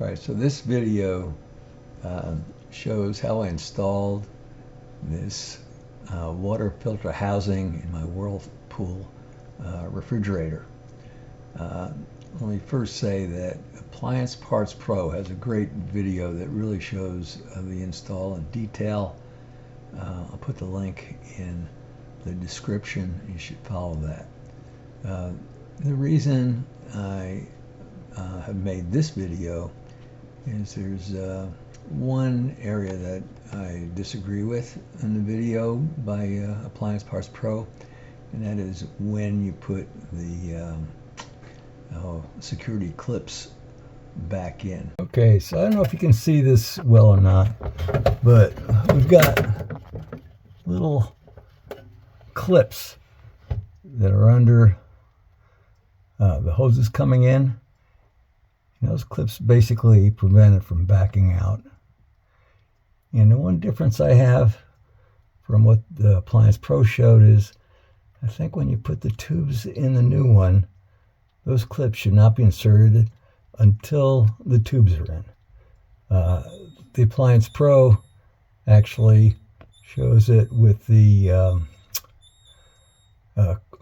Alright, so this video shows how I installed this water filter housing in my Whirlpool refrigerator. Let me first say that Appliance Parts Pro has a great video that really shows the install in detail. I'll put the link in the description. You should follow that. The reason I have made this video is there's one area that I disagree with in the video by Appliance Parts Pro, and that is when you put the security clips back in. Okay, so I don't know if you can see this well or not, but we've got little clips that are under the hoses coming in. Those clips basically prevent it from backing out. And the one difference I have from what the Appliance Pro showed is, I think when you put the tubes in the new one, those clips should not be inserted until the tubes are in. The Appliance Pro actually shows it with the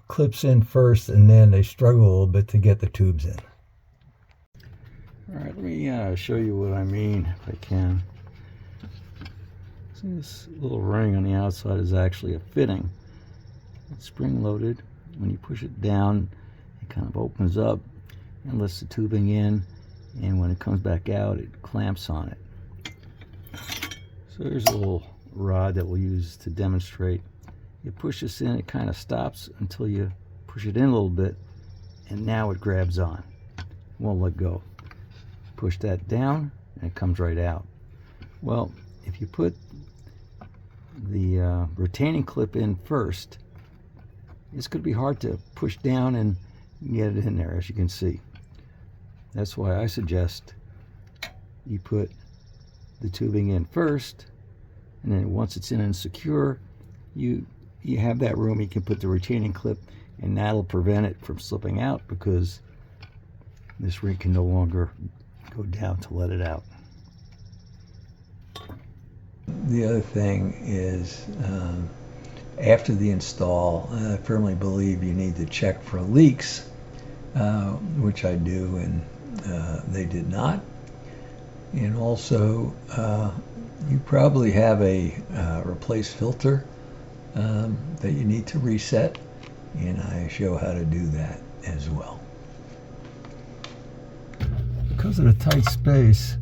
clips in first, and then they struggle a little bit to get the tubes in. Alright, let me show you what I mean, if I can. See, this little ring on the outside is actually a fitting. It's spring-loaded. When you push it down, it kind of opens up and lets the tubing in, and when it comes back out, it clamps on it. So here's a little rod that we'll use to demonstrate. You push this in, it kind of stops until you push it in a little bit, and now it grabs on. It won't let go. Push that down and it comes right out. Well, if you put the retaining clip in first, it's going to be hard to push down and get it in there, as you can see. That's why I suggest you put the tubing in first, and then once it's in and secure, you have that room. You can put the retaining clip, and that'll prevent it from slipping out, because this ring can no longer go down to let it out. The other thing is, after the install, I firmly believe you need to check for leaks, which I do, and they did not. And also, you probably have a replace filter that you need to reset, and I show how to do that as well. Because of the tight space,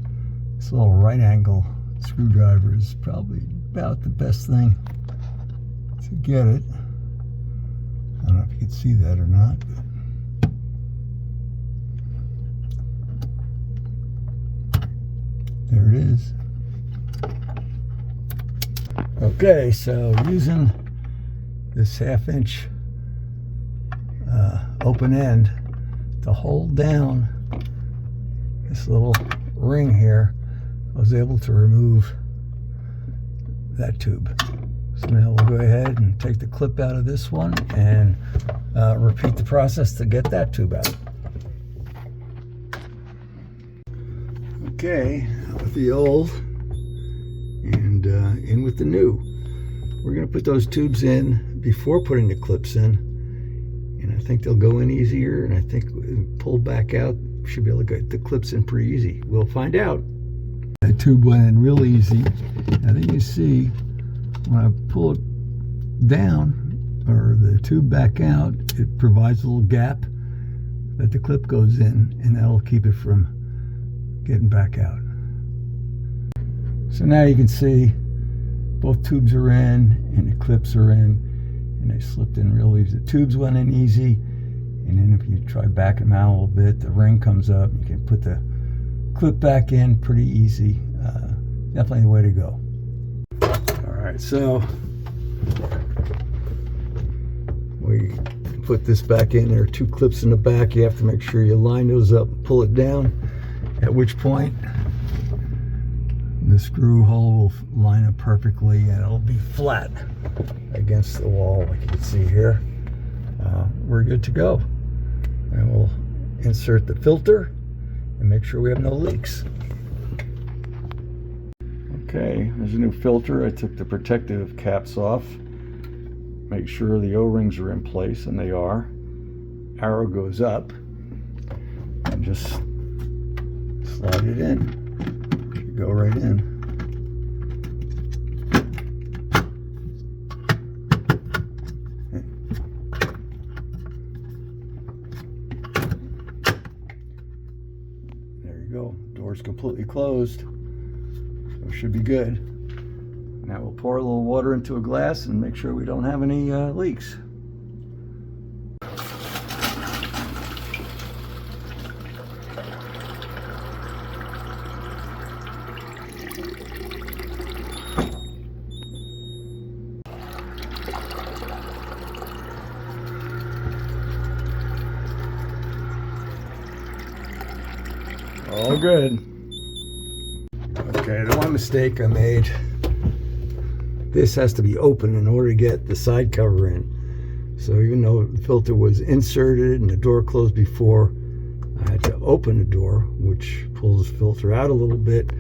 this little right angle screwdriver is probably about the best thing to get it. I don't know if you can see that or not. There it is. Okay, so using this 1/2 inch open end to hold down this little ring here, I was able to remove that tube. So now we'll go ahead and take the clip out of this one and repeat the process to get that tube out. Okay, out with the old and in with the new. We're going to put those tubes in before putting the clips in, and I think they'll go in easier, and I think pull back out, should be able to get the clips in pretty easy. We'll find out. The tube went in real easy. I think you see when I pull it down, or the tube back out, it provides a little gap that the clip goes in, and that'll keep it from getting back out. So now you can see both tubes are in and the clips are in, and they slipped in real easy. The tubes went in easy, and then if you try backing them out a little bit, the ring comes up. You can put the clip back in pretty easy. Definitely the way to go. Alright, so we put this back in. There are 2 clips in the back. You have to make sure you line those up and pull it down, at which point the screw hole will line up perfectly, and it'll be flat against the wall, like you can see here. We're good to go. And we'll insert the filter and make sure we have no leaks. Okay, there's a new filter. I took the protective caps off. Make sure the O-rings are in place, and they are. Arrow goes up, and just slide it in. Should go right in. There you go. Door's completely closed. So it should be good. Now we'll pour a little water into a glass and make sure we don't have any leaks. All good. Okay, the one mistake I made, this has to be open in order to get the side cover in. So even though the filter was inserted and the door closed before, I had to open the door, which pulls the filter out a little bit,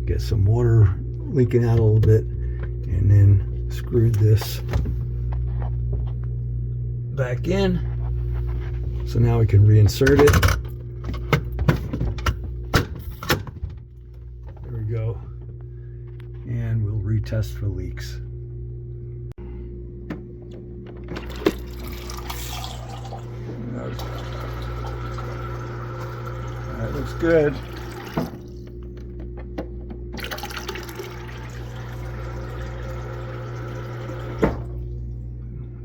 get some water leaking out a little bit, and then screwed this back in. So now we can reinsert it. There we go. And we'll retest for leaks. That looks good.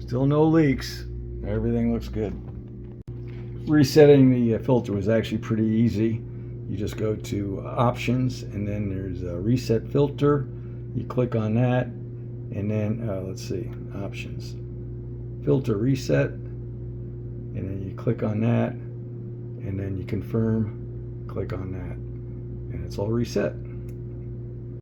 Still no leaks. Everything looks good. Resetting the filter was actually pretty easy. You just go to options, and then there's a reset filter. You click on that, and then let's see, options, filter reset, and then you click on that, and then you confirm, click on that, and it's all reset.